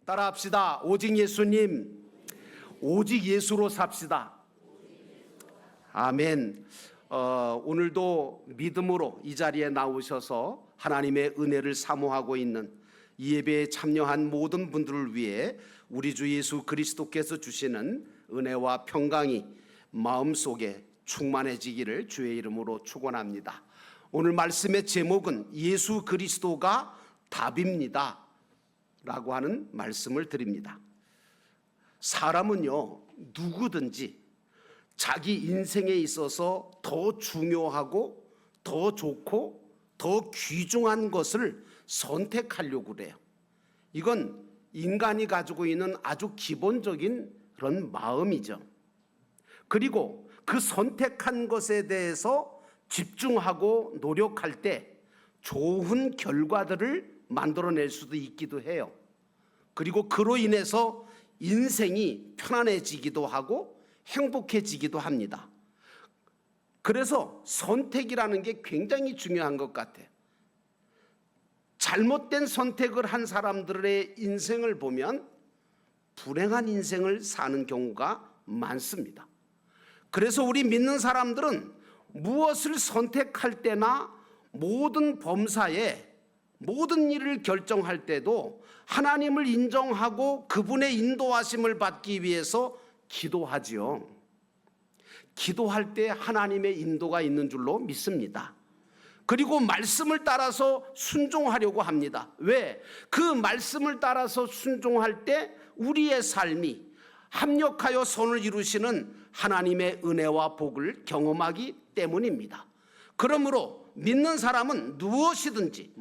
따라합시다. 오직 예수님, 오직 예수로 삽시다. 아멘. 오늘도 믿음으로 이 자리에 나오셔서 하나님의 은혜를 사모하고 있는 이 예배에 참여한 모든 분들을 위해 우리 주 예수 그리스도께서 주시는 은혜와 평강이 마음속에 충만해지기를 주의 이름으로 축원합니다. 오늘 말씀의 제목은 예수 그리스도가 답입니다 라고 하는 말씀을 드립니다. 사람은요, 누구든지 자기 인생에 있어서 더 중요하고 더 좋고 더 귀중한 것을 선택하려고 그래요. 이건 인간이 가지고 있는 아주 기본적인 그런 마음이죠. 그리고 그 선택한 것에 대해서 집중하고 노력할 때 좋은 결과들을 만들어낼 수도 있기도 해요. 그리고 그로 인해서 인생이 편안해지기도 하고 행복해지기도 합니다. 그래서 선택이라는 게 굉장히 중요한 것 같아요. 잘못된 선택을 한 사람들의 인생을 보면 불행한 인생을 사는 경우가 많습니다. 그래서 우리 믿는 사람들은 무엇을 선택할 때나 모든 범사에 모든 일을 결정할 때도 하나님을 인정하고 그분의 인도하심을 받기 위해서 기도하지요. 기도할 때 하나님의 인도가 있는 줄로 믿습니다. 그리고 말씀을 따라서 순종하려고 합니다. 왜? 그 말씀을 따라서 순종할 때 우리의 삶이 합력하여 선을 이루시는 하나님의 은혜와 복을 경험하기 때문입니다. 그러므로 믿는 사람은 무엇이든지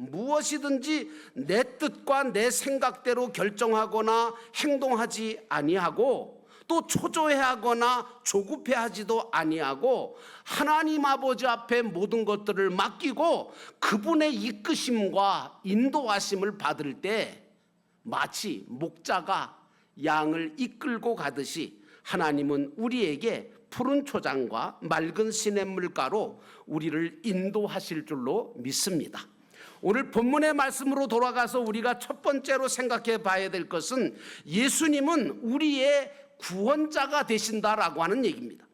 내 뜻과 내 생각대로 결정하거나 행동하지 아니하고 또 초조해하거나 조급해하지도 아니하고 하나님 아버지 앞에 모든 것들을 맡기고 그분의 이끄심과 인도하심을 받을 때 마치 목자가 양을 이끌고 가듯이 하나님은 우리에게 푸른 초장과 맑은 시냇물가로 우리를 인도하실 줄로 믿습니다. 오늘 본문의 말씀으로 돌아가서 우리가 첫 번째로 생각해 봐야 될 것은 예수님은 우리의 구원자가 되신다라고 하는 얘기입니다.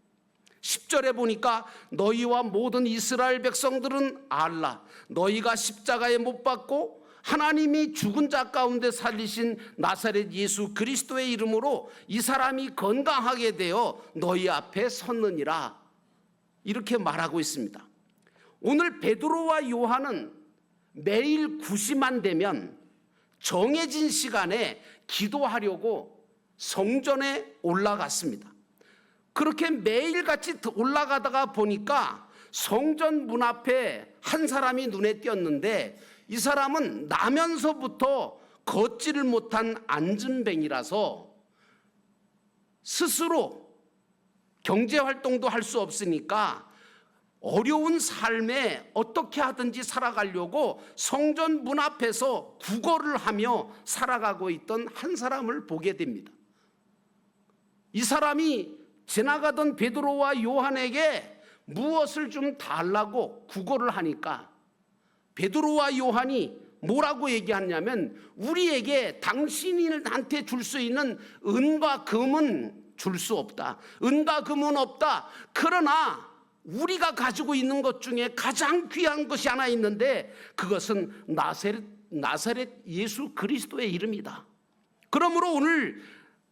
10절에 보니까 너희와 모든 이스라엘 백성들은 알라. 너희가 십자가에 못 박고 하나님이 죽은 자 가운데 살리신 나사렛 예수 그리스도의 이름으로 이 사람이 건강하게 되어 너희 앞에 섰느니라. 이렇게 말하고 있습니다. 오늘 베드로와 요한은 매일 9시만 되면 정해진 시간에 기도하려고 성전에 올라갔습니다. 그렇게 매일같이 올라가다가 보니까 성전 문 앞에 한 사람이 눈에 띄었는데 이 사람은 나면서부터 걷지를 못한 안진뱅이라서 스스로 경제활동도 할 수 없으니까 어려운 삶에 어떻게 하든지 살아가려고 성전 문 앞에서 구걸을 하며 살아가고 있던 한 사람을 보게 됩니다. 이 사람이 지나가던 베드로와 요한에게 무엇을 좀 달라고 구걸을 하니까 베드로와 요한이 뭐라고 얘기하냐면 우리에게 당신한테 줄 수 있는 은과 금은 줄 수 없다. 은과 금은 없다. 그러나 우리가 가지고 있는 것 중에 가장 귀한 것이 하나 있는데 그것은 나사렛 예수 그리스도의 이름이다. 그러므로 오늘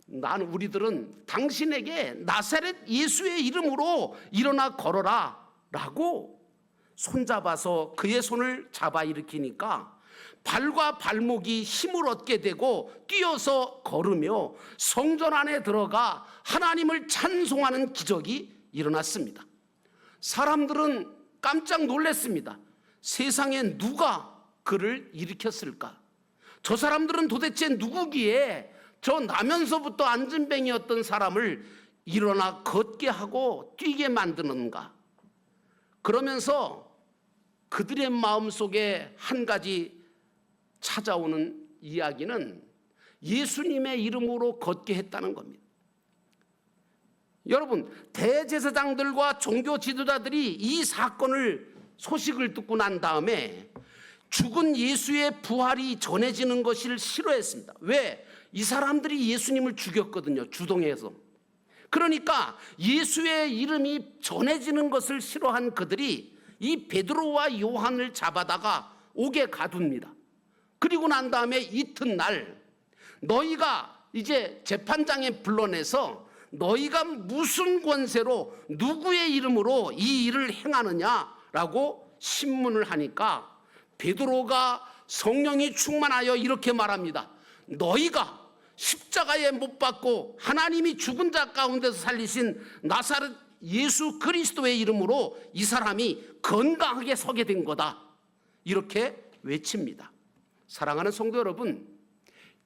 우리들은 당신에게 나사렛 예수의 이름으로 일어나 걸어라 라고 손잡아서 그의 손을 잡아 일으키니까 발과 발목이 힘을 얻게 되고 뛰어서 걸으며 성전 안에 들어가 하나님을 찬송하는 기적이 일어났습니다. 사람들은 깜짝 놀랐습니다. 세상에 누가 그를 일으켰을까? 저 사람들은 도대체 누구기에 저 나면서부터 안진뱅이였던 사람을 일어나 걷게 하고 뛰게 만드는가? 그러면서 그들의 마음속에 한 가지 찾아오는 이야기는 예수님의 이름으로 걷게 했다는 겁니다. 여러분, 대제사장들과 종교 지도자들이 이 소식을 듣고 난 다음에 죽은 예수의 부활이 전해지는 것을 싫어했습니다. 왜? 이 사람들이 예수님을 죽였거든요, 주동해서. 그러니까 예수의 이름이 전해지는 것을 싫어한 그들이 이 베드로와 요한을 잡아다가 옥에 가둡니다. 그리고 난 다음에 이튿날 너희가 이제 재판장에 불러내서 너희가 무슨 권세로 누구의 이름으로 이 일을 행하느냐라고 신문을 하니까 베드로가 성령이 충만하여 이렇게 말합니다. 너희가 십자가에 못 박고 하나님이 죽은 자 가운데서 살리신 나사렛 예수 그리스도의 이름으로 이 사람이 건강하게 서게 된 거다, 이렇게 외칩니다. 사랑하는 성도 여러분,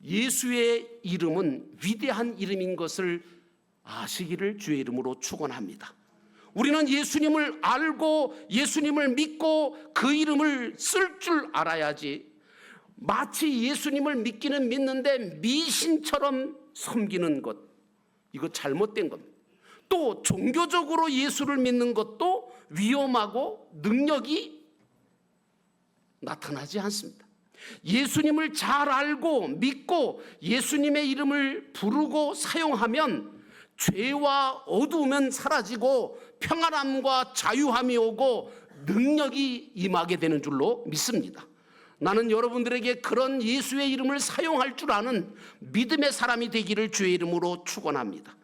예수의 이름은 위대한 이름인 것을 아시기를 주의 이름으로 축원합니다. 우리는 예수님을 알고 예수님을 믿고 그 이름을 쓸 줄 알아야지, 마치 예수님을 믿기는 믿는데 미신처럼 섬기는 것, 이거 잘못된 겁니다. 또 종교적으로 예수를 믿는 것도 위험하고 능력이 나타나지 않습니다. 예수님을 잘 알고 믿고 예수님의 이름을 부르고 사용하면 죄와 어두움은 사라지고 평안함과 자유함이 오고 능력이 임하게 되는 줄로 믿습니다. 나는 여러분들에게 그런 예수의 이름을 사용할 줄 아는 믿음의 사람이 되기를 주의 이름으로 축원합니다.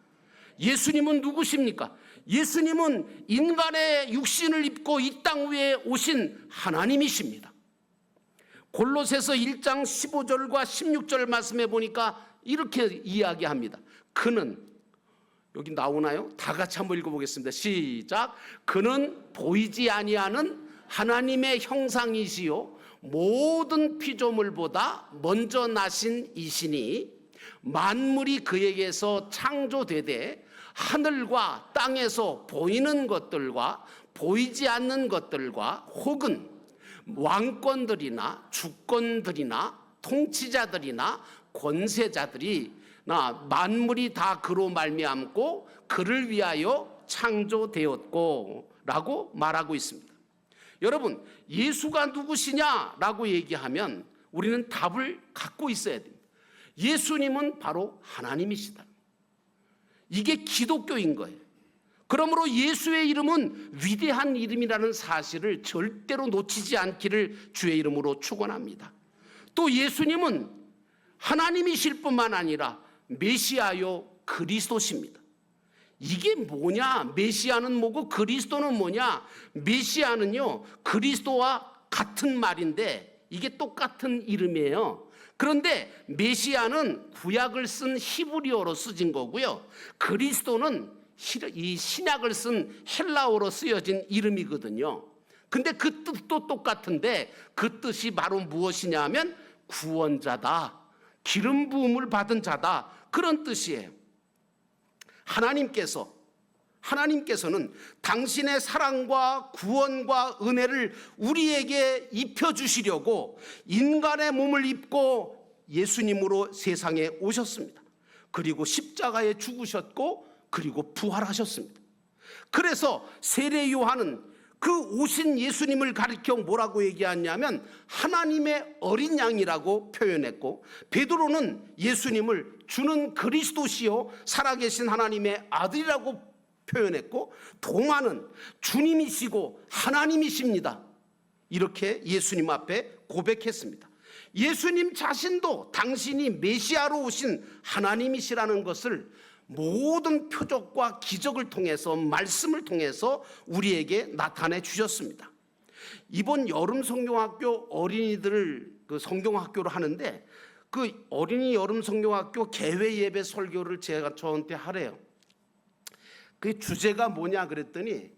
예수님은 누구십니까? 예수님은 인간의 육신을 입고 이 땅 위에 오신 하나님이십니다. 골로새서 1장 15절과 16절 말씀해 보니까 이렇게 이야기합니다. 그는, 여기 나오나요? 다 같이 한번 읽어보겠습니다. 시작. 그는 보이지 아니하는 하나님의 형상이시요 모든 피조물보다 먼저 나신 이시니 만물이 그에게서 창조되되 하늘과 땅에서 보이는 것들과 보이지 않는 것들과 혹은 왕권들이나 주권들이나 통치자들이나 권세자들이나 만물이 다 그로 말미암고 그를 위하여 창조되었고 라고 말하고 있습니다. 여러분, 예수가 누구시냐라고 얘기하면 우리는 답을 갖고 있어야 됩니다. 예수님은 바로 하나님이시다. 이게 기독교인 거예요. 그러므로 예수의 이름은 위대한 이름이라는 사실을 절대로 놓치지 않기를 주의 이름으로 축원합니다. 또 예수님은 하나님이실 뿐만 아니라 메시아요 그리스도십니다. 이게 뭐냐? 메시아는 뭐고 그리스도는 뭐냐? 메시아는요, 그리스도와 같은 말인데 이게 똑같은 이름이에요. 그런데 메시아는 구약을 쓴 히브리어로 쓰진 거고요, 그리스도는 이 신약을 쓴 헬라어로 쓰여진 이름이거든요. 근데 그 뜻도 똑같은데 그 뜻이 바로 무엇이냐 하면 구원자다, 기름 부음을 받은 자다, 그런 뜻이에요. 하나님께서는 당신의 사랑과 구원과 은혜를 우리에게 입혀주시려고 인간의 몸을 입고 예수님으로 세상에 오셨습니다. 그리고 십자가에 죽으셨고 그리고 부활하셨습니다. 그래서 세례 요한은 그 오신 예수님을 가리켜 뭐라고 얘기하냐면 하나님의 어린 양이라고 표현했고, 베드로는 예수님을 주는 그리스도시요 살아계신 하나님의 아들이라고 표현했고, 도마는 주님이시고 하나님이십니다, 이렇게 예수님 앞에 고백했습니다. 예수님 자신도 당신이 메시아로 오신 하나님이시라는 것을 모든 표적과 기적을 통해서, 말씀을 통해서 우리에게 나타내 주셨습니다. 이번 여름 성경학교 어린이들 그 성경학교를 하는데 그 어린이 여름 성경학교 개회 예배 설교를 제가 저한테 하래요. 그 주제가 뭐냐 그랬더니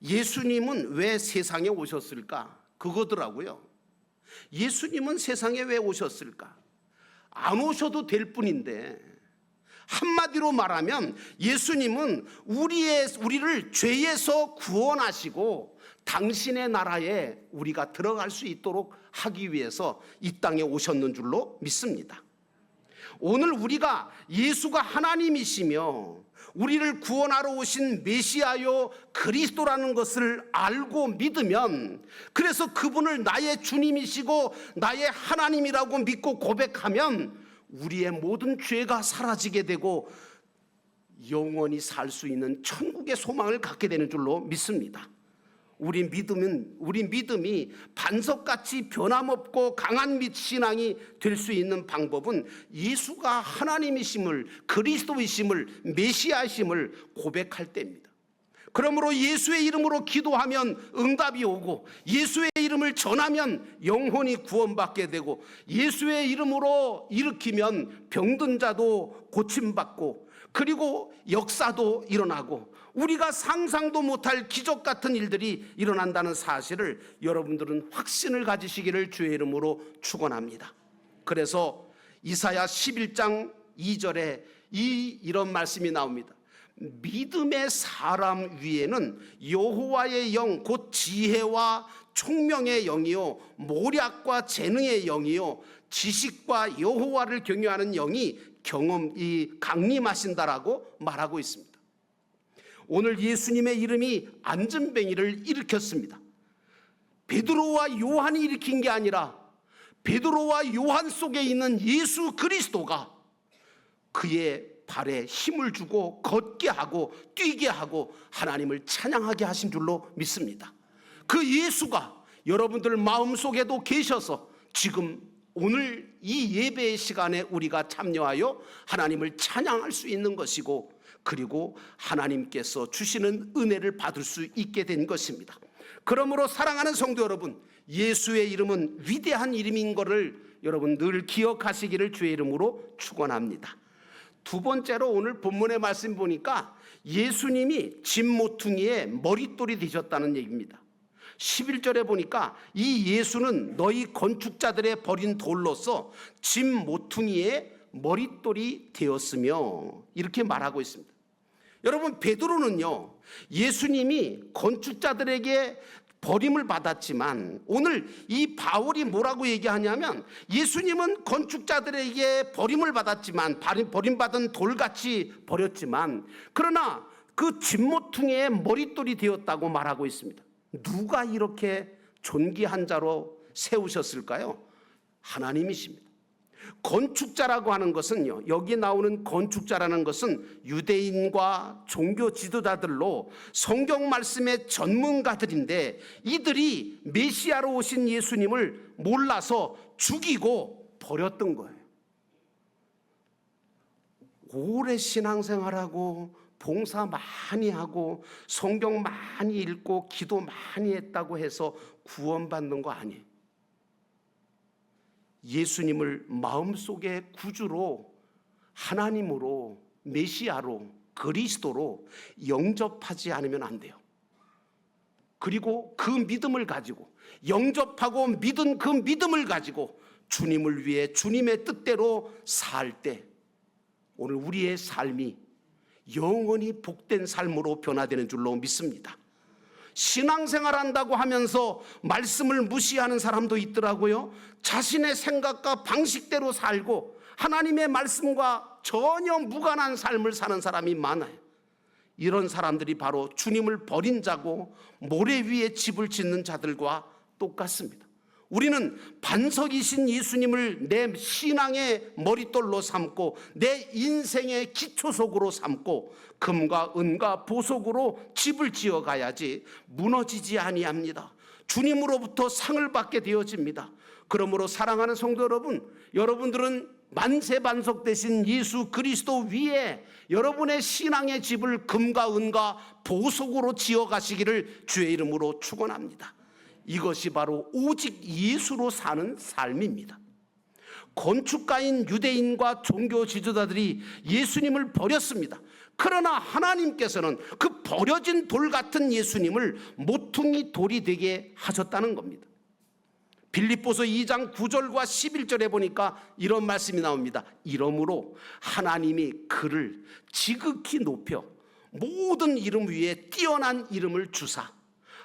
예수님은 왜 세상에 오셨을까? 그거더라고요. 예수님은 세상에 왜 오셨을까? 안 오셔도 될 뿐인데, 한마디로 말하면 예수님은 우리를 죄에서 구원하시고 당신의 나라에 우리가 들어갈 수 있도록 하기 위해서 이 땅에 오셨는 줄로 믿습니다. 오늘 우리가 예수가 하나님이시며 우리를 구원하러 오신 메시아요 그리스도라는 것을 알고 믿으면, 그래서 그분을 나의 주님이시고 나의 하나님이라고 믿고 고백하면 우리의 모든 죄가 사라지게 되고 영원히 살 수 있는 천국의 소망을 갖게 되는 줄로 믿습니다. 우리 믿음이 반석같이 변함없고 강한 신앙이 될 수 있는 방법은 예수가 하나님이심을, 그리스도이심을, 메시아이심을 고백할 때입니다. 그러므로 예수의 이름으로 기도하면 응답이 오고, 예수의 이름을 전하면 영혼이 구원받게 되고, 예수의 이름으로 일으키면 병든 자도 고침받고, 그리고 역사도 일어나고 우리가 상상도 못할 기적 같은 일들이 일어난다는 사실을 여러분들은 확신을 가지시기를 주의 이름으로 축원합니다. 그래서 이사야 11장 2절에 이런 말씀이 나옵니다. 믿음의 사람 위에는 여호와의 영, 곧 지혜와 총명의 영이요 모략과 재능의 영이요 지식과 여호와를 경외하는 영이 강림하신다라고 말하고 있습니다. 오늘 예수님의 이름이 안전뱅이를 일으켰습니다. 베드로와 요한이 일으킨 게 아니라 베드로와 요한 속에 있는 예수 그리스도가 그의 발에 힘을 주고 걷게 하고 뛰게 하고 하나님을 찬양하게 하신 줄로 믿습니다. 그 예수가 여러분들 마음속에도 계셔서 지금 오늘 이 예배의 시간에 우리가 참여하여 하나님을 찬양할 수 있는 것이고, 그리고 하나님께서 주시는 은혜를 받을 수 있게 된 것입니다. 그러므로 사랑하는 성도 여러분, 예수의 이름은 위대한 이름인 것을 여러분 늘 기억하시기를 주의 이름으로 축원합니다. 두 번째로 오늘 본문의 말씀 보니까 예수님이 짐 모퉁이에 머릿돌이 되셨다는 얘기입니다. 11절에 보니까 이 예수는 너희 건축자들의 버린 돌로서 짐 모퉁이에 머릿돌이 되었으며 이렇게 말하고 있습니다. 여러분, 베드로는요 예수님이 건축자들에게 버림을 받았지만 오늘 이 바울이 뭐라고 얘기하냐면 예수님은 건축자들에게 버림을 받았지만 버림받은 돌같이 버렸지만 그러나 그 짐모퉁이에 머릿돌이 되었다고 말하고 있습니다. 누가 이렇게 존귀한 자로 세우셨을까요? 하나님이십니다. 건축자라고 하는 것은요, 여기 나오는 건축자라는 것은 유대인과 종교 지도자들로 성경 말씀의 전문가들인데 이들이 메시아로 오신 예수님을 몰라서 죽이고 버렸던 거예요. 오래 신앙생활하고 봉사 많이 하고 성경 많이 읽고 기도 많이 했다고 해서 구원받는 거 아니에요. 예수님을 마음속에 구주로, 하나님으로, 메시아로, 그리스도로 영접하지 않으면 안 돼요. 그리고 그 믿음을 가지고, 영접하고 믿은 그 믿음을 가지고 주님을 위해 주님의 뜻대로 살 때 오늘 우리의 삶이 영원히 복된 삶으로 변화되는 줄로 믿습니다. 신앙생활 한다고 하면서 말씀을 무시하는 사람도 있더라고요. 자신의 생각과 방식대로 살고 하나님의 말씀과 전혀 무관한 삶을 사는 사람이 많아요. 이런 사람들이 바로 주님을 버린 자고 모래 위에 집을 짓는 자들과 똑같습니다. 우리는 반석이신 예수님을 내 신앙의 머릿돌로 삼고 내 인생의 기초석으로 삼고 금과 은과 보석으로 집을 지어 가야지 무너지지 아니합니다. 주님으로부터 상을 받게 되어집니다. 그러므로 사랑하는 성도 여러분, 여러분들은 만세반석 되신 예수 그리스도 위에 여러분의 신앙의 집을 금과 은과 보석으로 지어 가시기를 주의 이름으로 축원합니다. 이것이 바로 오직 예수로 사는 삶입니다. 건축가인 유대인과 종교 지도자들이 예수님을 버렸습니다. 그러나 하나님께서는 그 버려진 돌 같은 예수님을 모퉁이 돌이 되게 하셨다는 겁니다. 빌립보서 2장 9절과 11절에 보니까 이런 말씀이 나옵니다. 이러므로 하나님이 그를 지극히 높여 모든 이름 위에 뛰어난 이름을 주사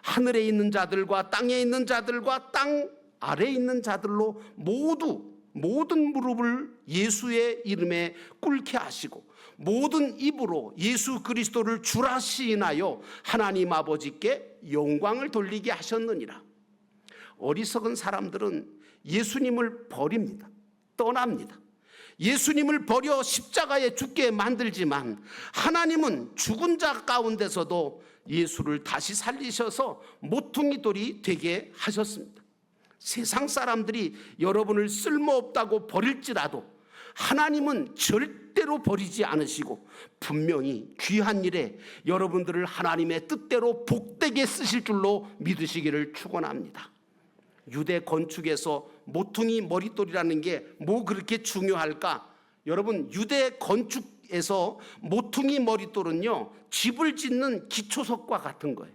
하늘에 있는 자들과 땅에 있는 자들과 땅 아래에 있는 자들로 모든 무릎을 예수의 이름에 꿇게 하시고 모든 입으로 예수 그리스도를 주라 시인하여 하나님 아버지께 영광을 돌리게 하셨느니라. 어리석은 사람들은 예수님을 버립니다. 떠납니다. 예수님을 버려 십자가에 죽게 만들지만 하나님은 죽은 자 가운데서도 예수를 다시 살리셔서 모퉁이돌이 되게 하셨습니다. 세상 사람들이 여러분을 쓸모없다고 버릴지라도 하나님은 절대로 버리지 않으시고 분명히 귀한 일에 여러분들을 하나님의 뜻대로 복되게 쓰실 줄로 믿으시기를 축원합니다. 유대 건축에서 모퉁이 머릿돌이라는 게 뭐 그렇게 중요할까? 여러분, 유대 건축에서 모퉁이 머릿돌은요, 집을 짓는 기초석과 같은 거예요.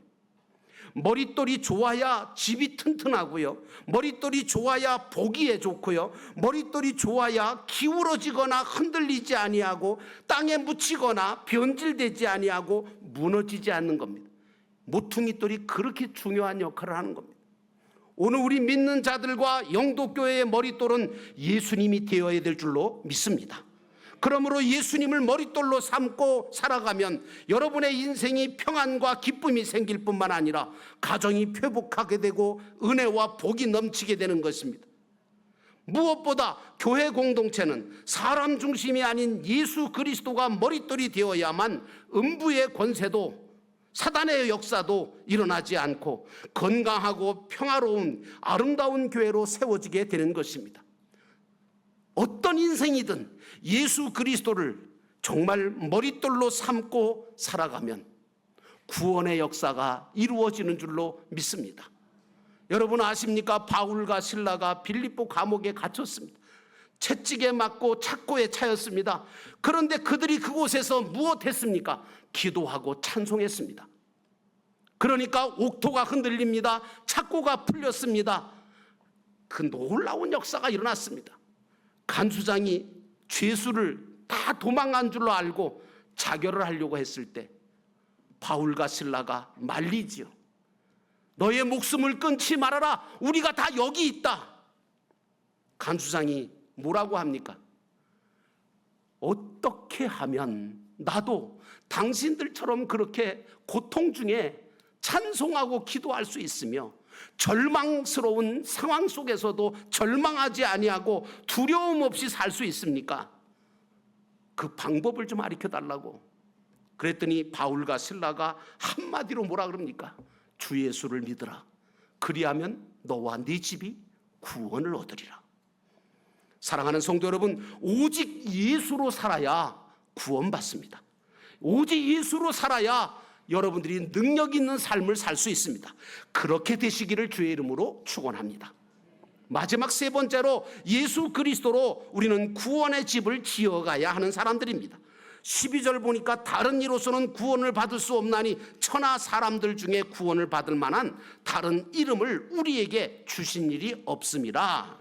머릿돌이 좋아야 집이 튼튼하고요, 머릿돌이 좋아야 보기에 좋고요, 머릿돌이 좋아야 기울어지거나 흔들리지 아니하고 땅에 묻히거나 변질되지 아니하고 무너지지 않는 겁니다. 모퉁이돌이 그렇게 중요한 역할을 하는 겁니다. 오늘 우리 믿는 자들과 영도교회의 머릿돌은 예수님이 되어야 될 줄로 믿습니다. 그러므로 예수님을 머릿돌로 삼고 살아가면 여러분의 인생이 평안과 기쁨이 생길 뿐만 아니라 가정이 회복하게 되고 은혜와 복이 넘치게 되는 것입니다. 무엇보다 교회 공동체는 사람 중심이 아닌 예수 그리스도가 머릿돌이 되어야만 음부의 권세도 사단의 역사도 일어나지 않고 건강하고 평화로운 아름다운 교회로 세워지게 되는 것입니다. 어떤 인생이든 예수 그리스도를 정말 머릿돌로 삼고 살아가면 구원의 역사가 이루어지는 줄로 믿습니다. 여러분 아십니까? 바울과 실라가 빌립보 감옥에 갇혔습니다. 채찍에 맞고 착고에 차였습니다. 그런데 그들이 그곳에서 무엇했습니까? 기도하고 찬송했습니다. 그러니까 옥토가 흔들립니다. 착고가 풀렸습니다. 그 놀라운 역사가 일어났습니다. 간수장이 죄수를 다 도망간 줄로 알고 자결을 하려고 했을 때 바울과 실라가 말리지요. 너의 목숨을 끊지 말아라. 우리가 다 여기 있다. 간수장이 뭐라고 합니까? 어떻게 하면 나도 당신들처럼 그렇게 고통 중에 찬송하고 기도할 수 있으며 절망스러운 상황 속에서도 절망하지 아니하고 두려움 없이 살 수 있습니까? 그 방법을 좀 가르쳐 달라고. 그랬더니 바울과 실라가 한마디로 뭐라 그럽니까? 주 예수를 믿으라. 그리하면 너와 네 집이 구원을 얻으리라. 사랑하는 성도 여러분, 오직 예수로 살아야 구원받습니다. 오직 예수로 살아야 여러분들이 능력 있는 삶을 살 수 있습니다. 그렇게 되시기를 주의 이름으로 축원합니다. 마지막 세 번째로 예수 그리스도로 우리는 구원의 집을 지어가야 하는 사람들입니다. 12절 보니까 다른 이로서는 구원을 받을 수 없나니 천하 사람들 중에 구원을 받을 만한 다른 이름을 우리에게 주신 일이 없음이라.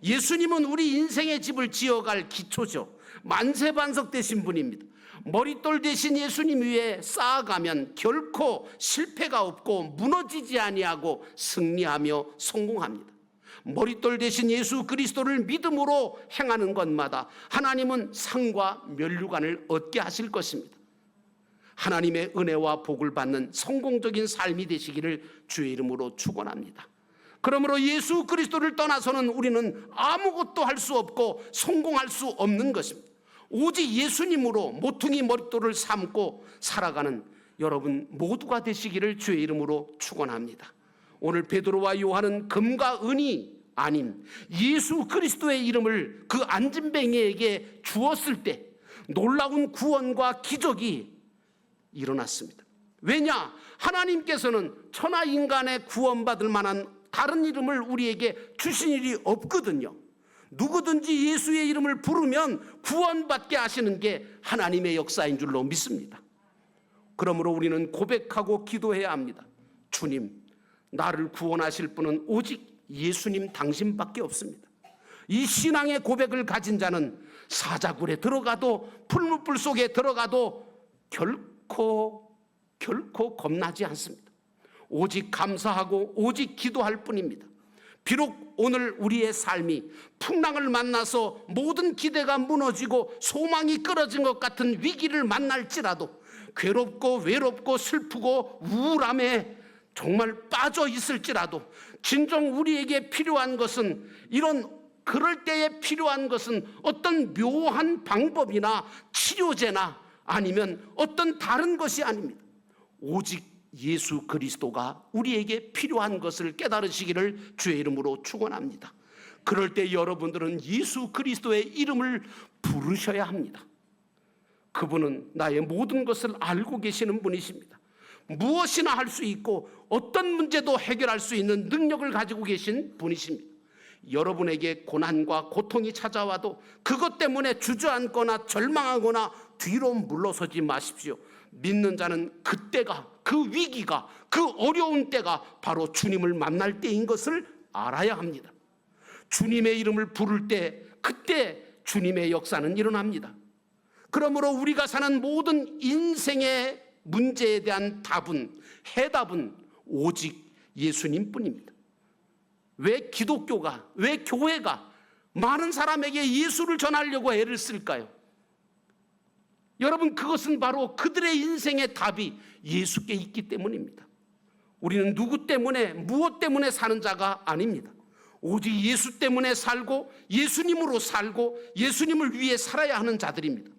예수님은 우리 인생의 집을 지어갈 기초죠. 만세반석 되신 분입니다. 머릿돌 대신 예수님 위에 쌓아가면 결코 실패가 없고 무너지지 아니하고 승리하며 성공합니다. 머릿돌 대신 예수 그리스도를 믿음으로 행하는 것마다 하나님은 상과 면류관을 얻게 하실 것입니다. 하나님의 은혜와 복을 받는 성공적인 삶이 되시기를 주의 이름으로 축원합니다. 그러므로 예수 그리스도를 떠나서는 우리는 아무것도 할 수 없고 성공할 수 없는 것입니다. 오직 예수님으로 모퉁이 머릿돌을 삼고 살아가는 여러분 모두가 되시기를 주의 이름으로 축원합니다. 오늘 베드로와 요한은 금과 은이 아닌 예수 그리스도의 이름을 그 안진뱅이에게 주었을 때 놀라운 구원과 기적이 일어났습니다. 왜냐? 하나님께서는 천하 인간의 구원받을 만한 다른 이름을 우리에게 주신 일이 없거든요. 누구든지 예수의 이름을 부르면 구원받게 하시는 게 하나님의 역사인 줄로 믿습니다. 그러므로 우리는 고백하고 기도해야 합니다. 주님, 나를 구원하실 분은 오직 예수님 당신밖에 없습니다. 이 신앙의 고백을 가진 자는 사자굴에 들어가도 풀무불 속에 들어가도 결코 겁나지 않습니다. 오직 감사하고 오직 기도할 뿐입니다. 비록 오늘 우리의 삶이 풍랑을 만나서 모든 기대가 무너지고 소망이 끊어진 것 같은 위기를 만날지라도 괴롭고 외롭고 슬프고 우울함에 정말 빠져 있을지라도 진정 우리에게 필요한 것은 이런 그럴 때에 필요한 것은 어떤 묘한 방법이나 치료제나 아니면 어떤 다른 것이 아닙니다. 오직 예수 그리스도가 우리에게 필요한 것을 깨달으시기를 주의 이름으로 축원합니다. 그럴 때 여러분들은 예수 그리스도의 이름을 부르셔야 합니다. 그분은 나의 모든 것을 알고 계시는 분이십니다. 무엇이나 할 수 있고 어떤 문제도 해결할 수 있는 능력을 가지고 계신 분이십니다. 여러분에게 고난과 고통이 찾아와도 그것 때문에 주저앉거나 절망하거나 뒤로 물러서지 마십시오. 믿는 자는 그때가, 그 위기가, 그 어려운 때가 바로 주님을 만날 때인 것을 알아야 합니다. 주님의 이름을 부를 때 그때 주님의 역사는 일어납니다. 그러므로 우리가 사는 모든 인생의 문제에 대한 해답은 오직 예수님뿐입니다. 왜 기독교가, 왜 교회가 많은 사람에게 예수를 전하려고 애를 쓸까요? 여러분, 그것은 바로 그들의 인생의 답이 예수께 있기 때문입니다. 우리는 누구 때문에, 무엇 때문에 사는 자가 아닙니다. 오직 예수 때문에 살고 예수님으로 살고 예수님을 위해 살아야 하는 자들입니다.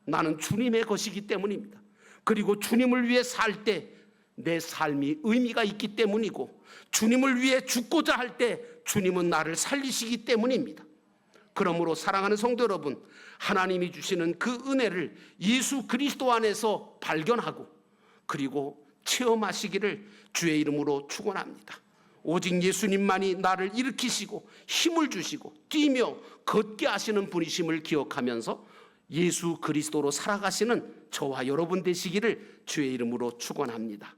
나는 주님의 것이기 때문입니다. 그리고 주님을 위해 살 때 내 삶이 의미가 있기 때문이고, 주님을 위해 죽고자 할 때 주님은 나를 살리시기 때문입니다. 그러므로 사랑하는 성도 여러분, 하나님이 주시는 그 은혜를 예수 그리스도 안에서 발견하고 그리고 체험하시기를 주의 이름으로 축원합니다. 오직 예수님만이 나를 일으키시고 힘을 주시고 뛰며 걷게 하시는 분이심을 기억하면서 예수 그리스도로 살아가시는 저와 여러분 되시기를 주의 이름으로 축원합니다.